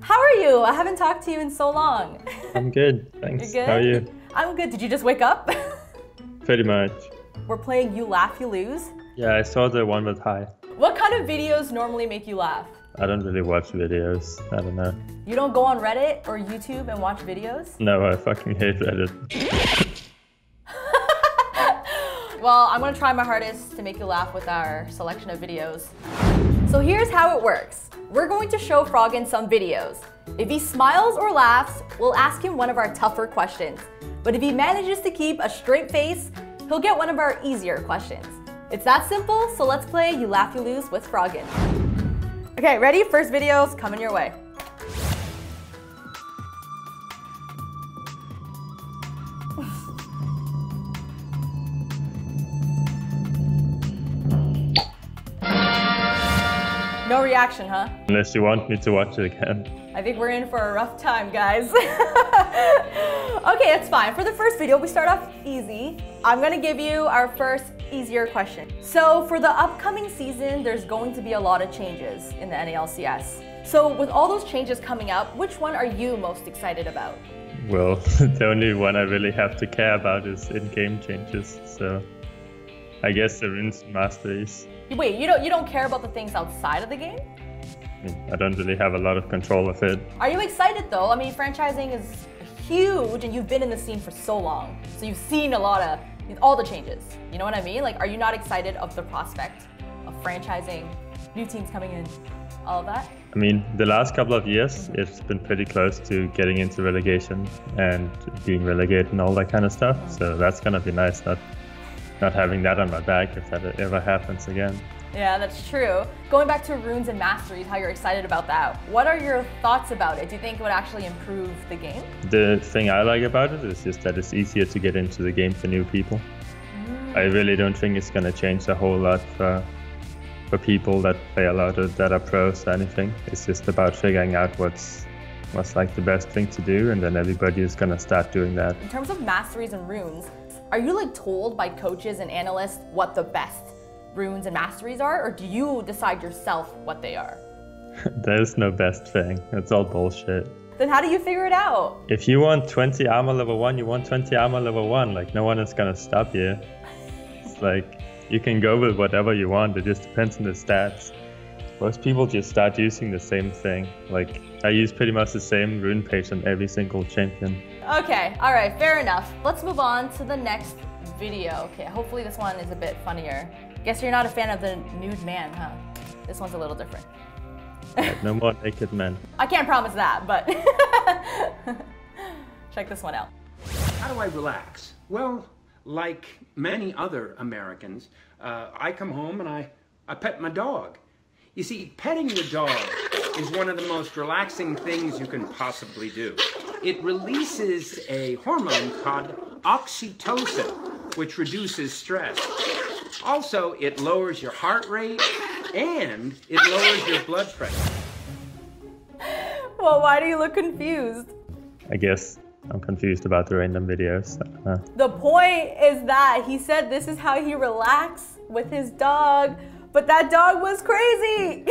How are you? I haven't talked to you in so long. I'm good, thanks. You're good? How are you? I'm good. Did you just wake up? Pretty much. We're playing You Laugh, You Lose. Yeah, I saw the one with hi. What kind of videos normally make you laugh? I don't really watch videos. I don't know. You don't go on Reddit or YouTube and watch videos? No, I fucking hate Reddit. Well, I'm gonna try my hardest to make you laugh with our selection of videos. So here's how it works. We're going to show Froggen some videos. If he smiles or laughs, we'll ask him one of our tougher questions. But if he manages to keep a straight face, he'll get one of our easier questions. It's that simple, so let's play You Laugh, You Lose with Froggen. Okay, ready? First video's coming your way. No reaction, huh? Unless you want me to watch it again. I think we're in for a rough time, guys. Okay, it's fine. For the first video, we start off easy. I'm gonna give you our first easier question. So for the upcoming season, there's going to be a lot of changes in the NALCS. So with all those changes coming up, which one are you most excited about? Well, the only one I really have to care about is in-game changes, so I guess the runes and masteries. Wait, you don't care about the things outside of the game? I don't really have a lot of control of it. Are you excited though? I mean, franchising is huge and you've been in the scene for so long. So you've seen all the changes. You know what I mean? Like, are you not excited of the prospect of franchising, new teams coming in, all of that? I mean, the last couple of years, it's been pretty close to getting into relegation and being relegated and all that kind of stuff. So that's gonna be nice, not having that on my back if that ever happens again. Yeah, that's true. Going back to runes and masteries, how you're excited about that. What are your thoughts about it? Do you think it would actually improve the game? The thing I like about it is just that it's easier to get into the game for new people. I really don't think it's going to change a whole lot for people that play a lot of that are pros or anything. It's just about figuring out what's like the best thing to do, and then everybody is going to start doing that. In terms of masteries and runes, are you like told by coaches and analysts what the best runes and masteries are, or do you decide yourself what they are? There's no best thing. It's all bullshit. Then how do you figure it out? If you want 20 armor level 1, you want 20 armor level 1. Like, no one is gonna stop you. It's like, you can go with whatever you want. It just depends on the stats. Most people just start using the same thing. Like, I use pretty much the same rune page on every single champion. Okay, all right, fair enough. Let's move on to the next video. Okay, hopefully this one is a bit funnier. Guess you're not a fan of the nude man, huh? This one's a little different. Right, no more naked men. I can't promise that, but check this one out. How do I relax? Well, like many other Americans, I come home and I pet my dog. You see, petting your dog is one of the most relaxing things you can possibly do. It releases a hormone called oxytocin, which reduces stress. Also, it lowers your heart rate and it lowers your blood pressure. Well, why do you look confused? I guess I'm confused about the random videos. The point is that he said this is how he relaxes with his dog, but that dog was crazy.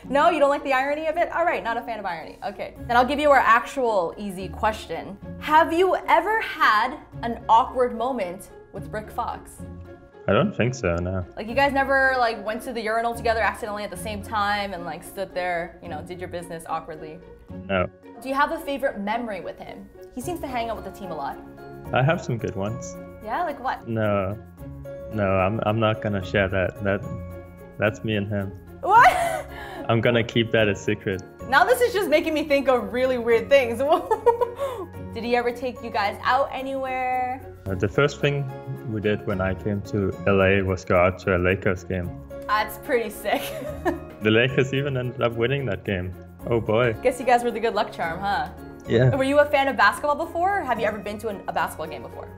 No, you don't like the irony of it? All right, not a fan of irony. Okay, then I'll give you our actual easy question. Have you ever had an awkward moment with Rick Fox? I don't think so, no. Like, you guys never like went to the urinal together accidentally at the same time and like stood there, you know, did your business awkwardly? No. Do you have a favorite memory with him? He seems to hang out with the team a lot. I have some good ones. Yeah, like what? No, I'm not gonna share that. That's me and him. What? I'm gonna keep that a secret. Now this is just making me think of really weird things. Did he ever take you guys out anywhere? The first thing we did when I came to LA was go out to a Lakers game. That's pretty sick. The Lakers even ended up winning that game. Oh boy. Guess you guys were the good luck charm, huh? Yeah. Were you a fan of basketball before, or have you ever been to a basketball game before?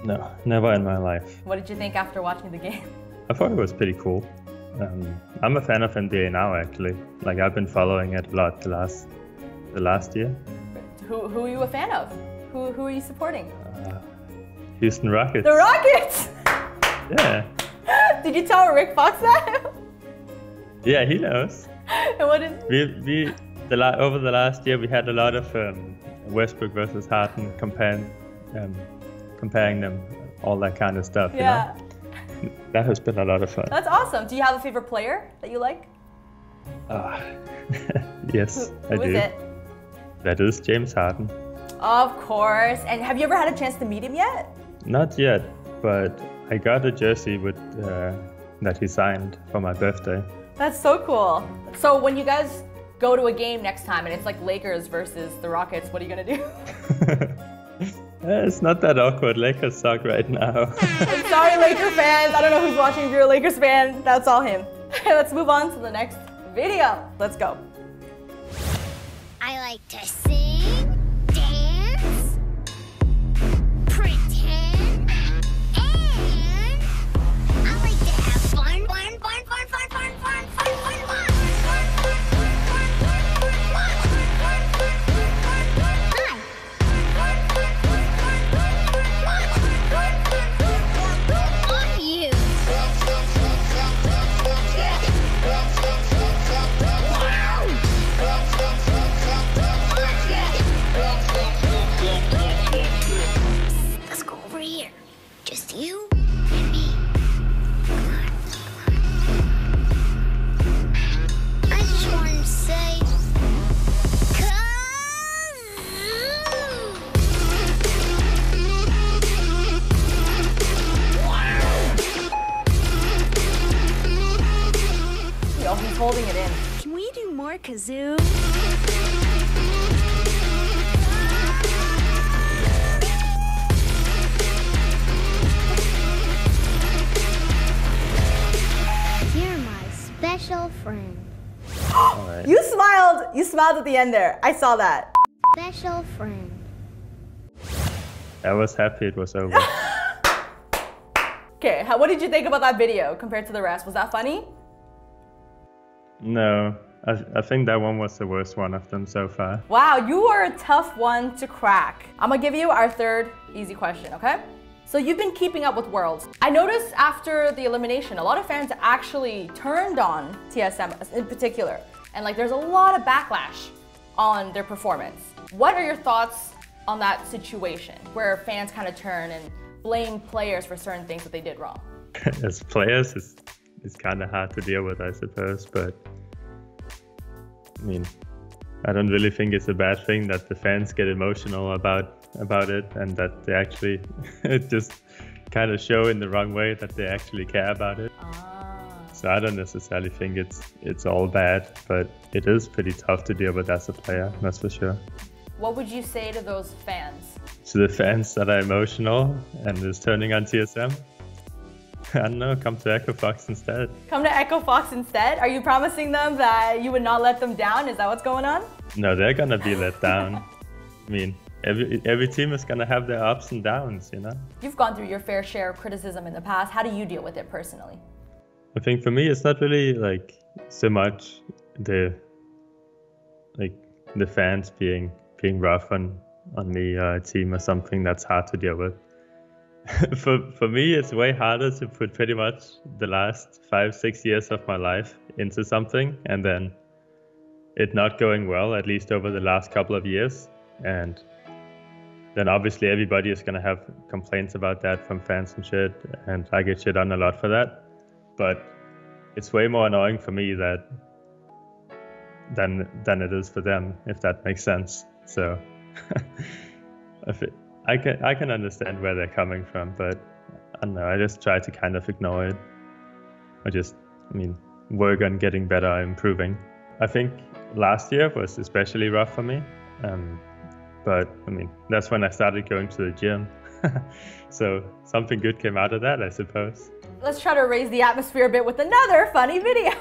No, never in my life. What did you think after watching the game? I thought it was pretty cool. I'm a fan of NBA now, actually. Like, I've been following it a lot the last year. Who are you a fan of? Who are you supporting? Houston Rockets. The Rockets! Yeah. Did you tell Rick Fox that? Yeah, he knows. And what is... Over the last year, we had a lot of Westbrook versus Harden comparing them, all that kind of stuff. Yeah. You know? That has been a lot of fun. That's awesome. Do you have a favorite player that you like? Yes, I do. Who is it? That is James Harden. Of course. And have you ever had a chance to meet him yet? Not yet, but I got a jersey with that he signed for my birthday. That's so cool. So when you guys go to a game next time and it's like Lakers versus the Rockets, what are you gonna do? It's not that awkward. Lakers suck right now. I'm sorry, Laker fans. I don't know who's watching. If you're a Lakers fan, that's all him. Let's move on to the next video. Let's go. I like to sing, dance, pretend, and I like to have fun. Let's go over here. Just you and me. Come on. I just wanted to say, Yo, he's holding it in. can we do more kazoo? You're my special friend. All right. You smiled at the end there. I saw that. Special friend. I was happy it was over. Okay, what did you think about that video compared to the rest? Was that funny? No, I think that one was the worst one of them so far. Wow, you are a tough one to crack. I'm gonna give you our third easy question, okay? So you've been keeping up with Worlds. I noticed after the elimination, a lot of fans actually turned on TSM in particular. And like there's a lot of backlash on their performance. What are your thoughts on that situation where fans kind of turn and blame players for certain things that they did wrong? As players, it's kind of hard to deal with, I suppose, but I mean, I don't really think it's a bad thing that the fans get emotional about it and that they actually just kind of show in the wrong way that they actually care about it. So I don't necessarily think it's all bad, but it is pretty tough to deal with as a player, that's for sure. What would you say to those fans? To the fans that are emotional and is turning on TSM, I don't know, come to Echo Fox instead. Come to Echo Fox instead? Are you promising them that you would not let them down? Is that what's going on? No, they're gonna be let down. I mean, every team is gonna have their ups and downs, you know? You've gone through your fair share of criticism in the past. How do you deal with it personally? I think for me, it's not really like so much the fans being rough on me or a team or something that's hard to deal with. For me, it's way harder to put pretty much the last 5-6 years of my life into something and then it not going well, at least over the last couple of years. And then obviously everybody is going to have complaints about that from fans and shit. And I get shit on a lot for that. But it's way more annoying for me than it is for them, if that makes sense. So I can understand where they're coming from, but I don't know, I just try to kind of ignore it. Work on getting better, improving. I think last year was especially rough for me. But that's when I started going to the gym. So something good came out of that, I suppose. Let's try to raise the atmosphere a bit with another funny video.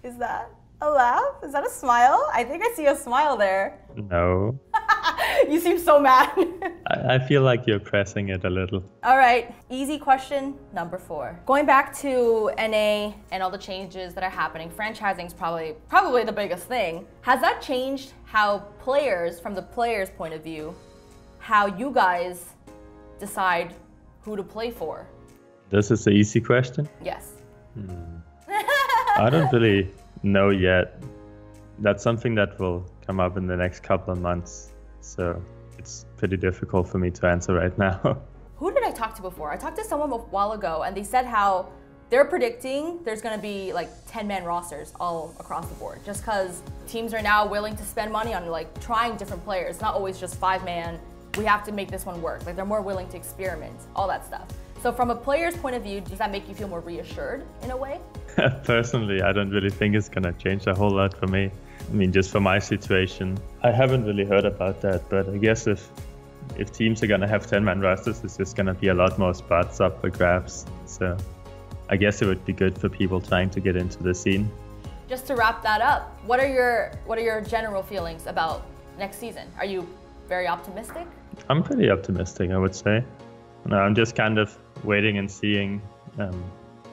Is that a laugh? Is that a smile? I think I see a smile there. No. You seem so mad. I feel like you're pressing it a little. All right, easy question number 4. Going back to NA and all the changes that are happening, franchising is probably the biggest thing. Has that changed how players, from the players' point of view, how you guys decide who to play for? This is the easy question? Yes. I don't really know yet. That's something that will come up in the next couple of months. So it's pretty difficult for me to answer right now. Who did I talk to before? I talked to someone a while ago and they said how they're predicting there's going to be like 10-man rosters all across the board, just because teams are now willing to spend money on like trying different players, not always just 5-man. We have to make this one work. Like they're more willing to experiment, all that stuff. So from a player's point of view, does that make you feel more reassured in a way? Personally, I don't really think it's going to change a whole lot for me. I mean, just for my situation, I haven't really heard about that, but I guess if teams are going to have 10-man rosters, it's just going to be a lot more spots up for grabs. So I guess it would be good for people trying to get into the scene. Just to wrap that up, what are your general feelings about next season? Are you very optimistic? I'm pretty optimistic, I would say. No, I'm just kind of waiting and seeing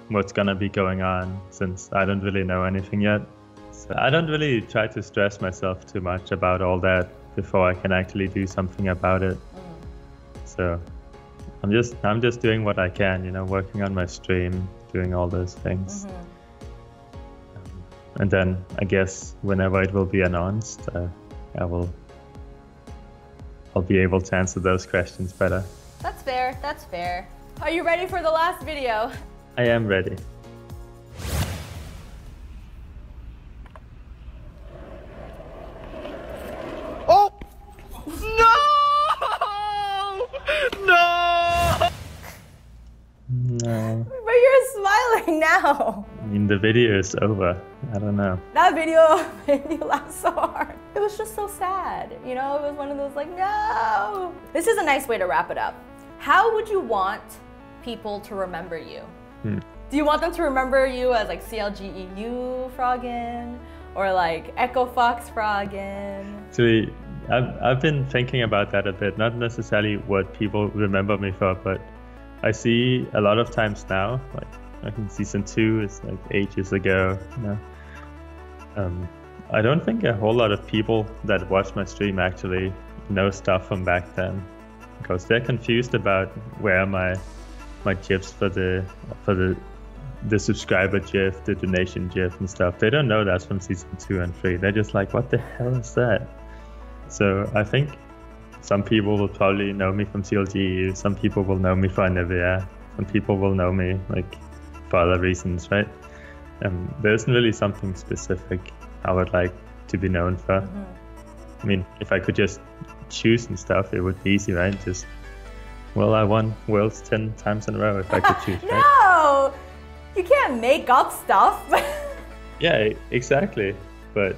what's going to be going on, since I don't really know anything yet. So I don't really try to stress myself too much about all that before I can actually do something about it. So I'm just doing what I can, you know, working on my stream, doing all those things. And then I guess whenever it will be announced, I'll be able to answer those questions better. That's fair, that's fair. Are you ready for the last video? I am ready. Oh! No! No! No. But you're smiling now. I mean, the video is over. I don't know. That video made me laugh so hard. It was just so sad. You know, it was one of those like, no. This is a nice way to wrap it up. How would you want people to remember you? Do you want them to remember you as like CLGEU Froggen or like Echo Fox Froggen? Actually, I've been thinking about that a bit. Not necessarily what people remember me for, but I see a lot of times now, like in season 2, it's like ages ago. You know, I don't think a whole lot of people that watch my stream actually know stuff from back then, because they're confused about where my GIFs for the subscriber GIF, the donation GIF and stuff. They don't know that's from season 2 and 3. They're just like, what the hell is that? So I think some people will probably know me from CLG, some people will know me for Nivea, some people will know me like for other reasons, right? There isn't really something specific I would like to be known for. I mean, if I could just choose and stuff, it would be easy, right? Just, well, I won Worlds 10 times in a row if I could choose, right? No! You can't make up stuff. Yeah, exactly. But,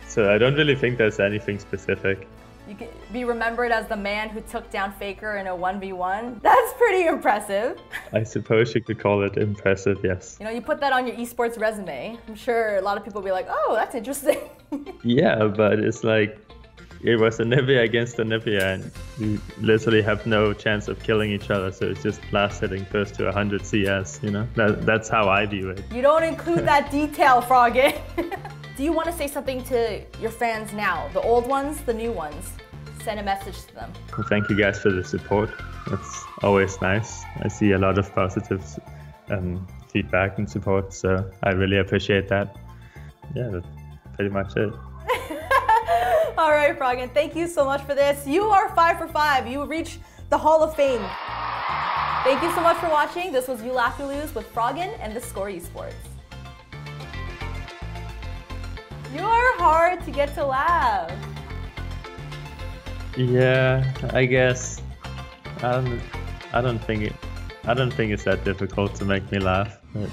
so I don't really think there's anything specific. You can be remembered as the man who took down Faker in a 1v1. That's pretty impressive. I suppose you could call it impressive, yes. You know, you put that on your esports resume. I'm sure a lot of people will be like, oh, that's interesting. Yeah, but it's like, it was a Nivea against a Nivea, and you literally have no chance of killing each other, so it's just last hitting first to 100 CS, you know? That's how I view it. You don't include that detail, Froggen. Do you want to say something to your fans now? The old ones, the new ones? Send a message to them. Well, thank you guys for the support. It's always nice. I see a lot of positive feedback and support, so I really appreciate that. Yeah, that's pretty much it. All right, Froggen, thank you so much for this. You are 5 for 5. You reached the Hall of Fame. Thank you so much for watching. This was YLYL with Froggen and theScore eSports. You are hard to get to laugh. Yeah, I guess. I don't think it's that difficult to make me laugh. But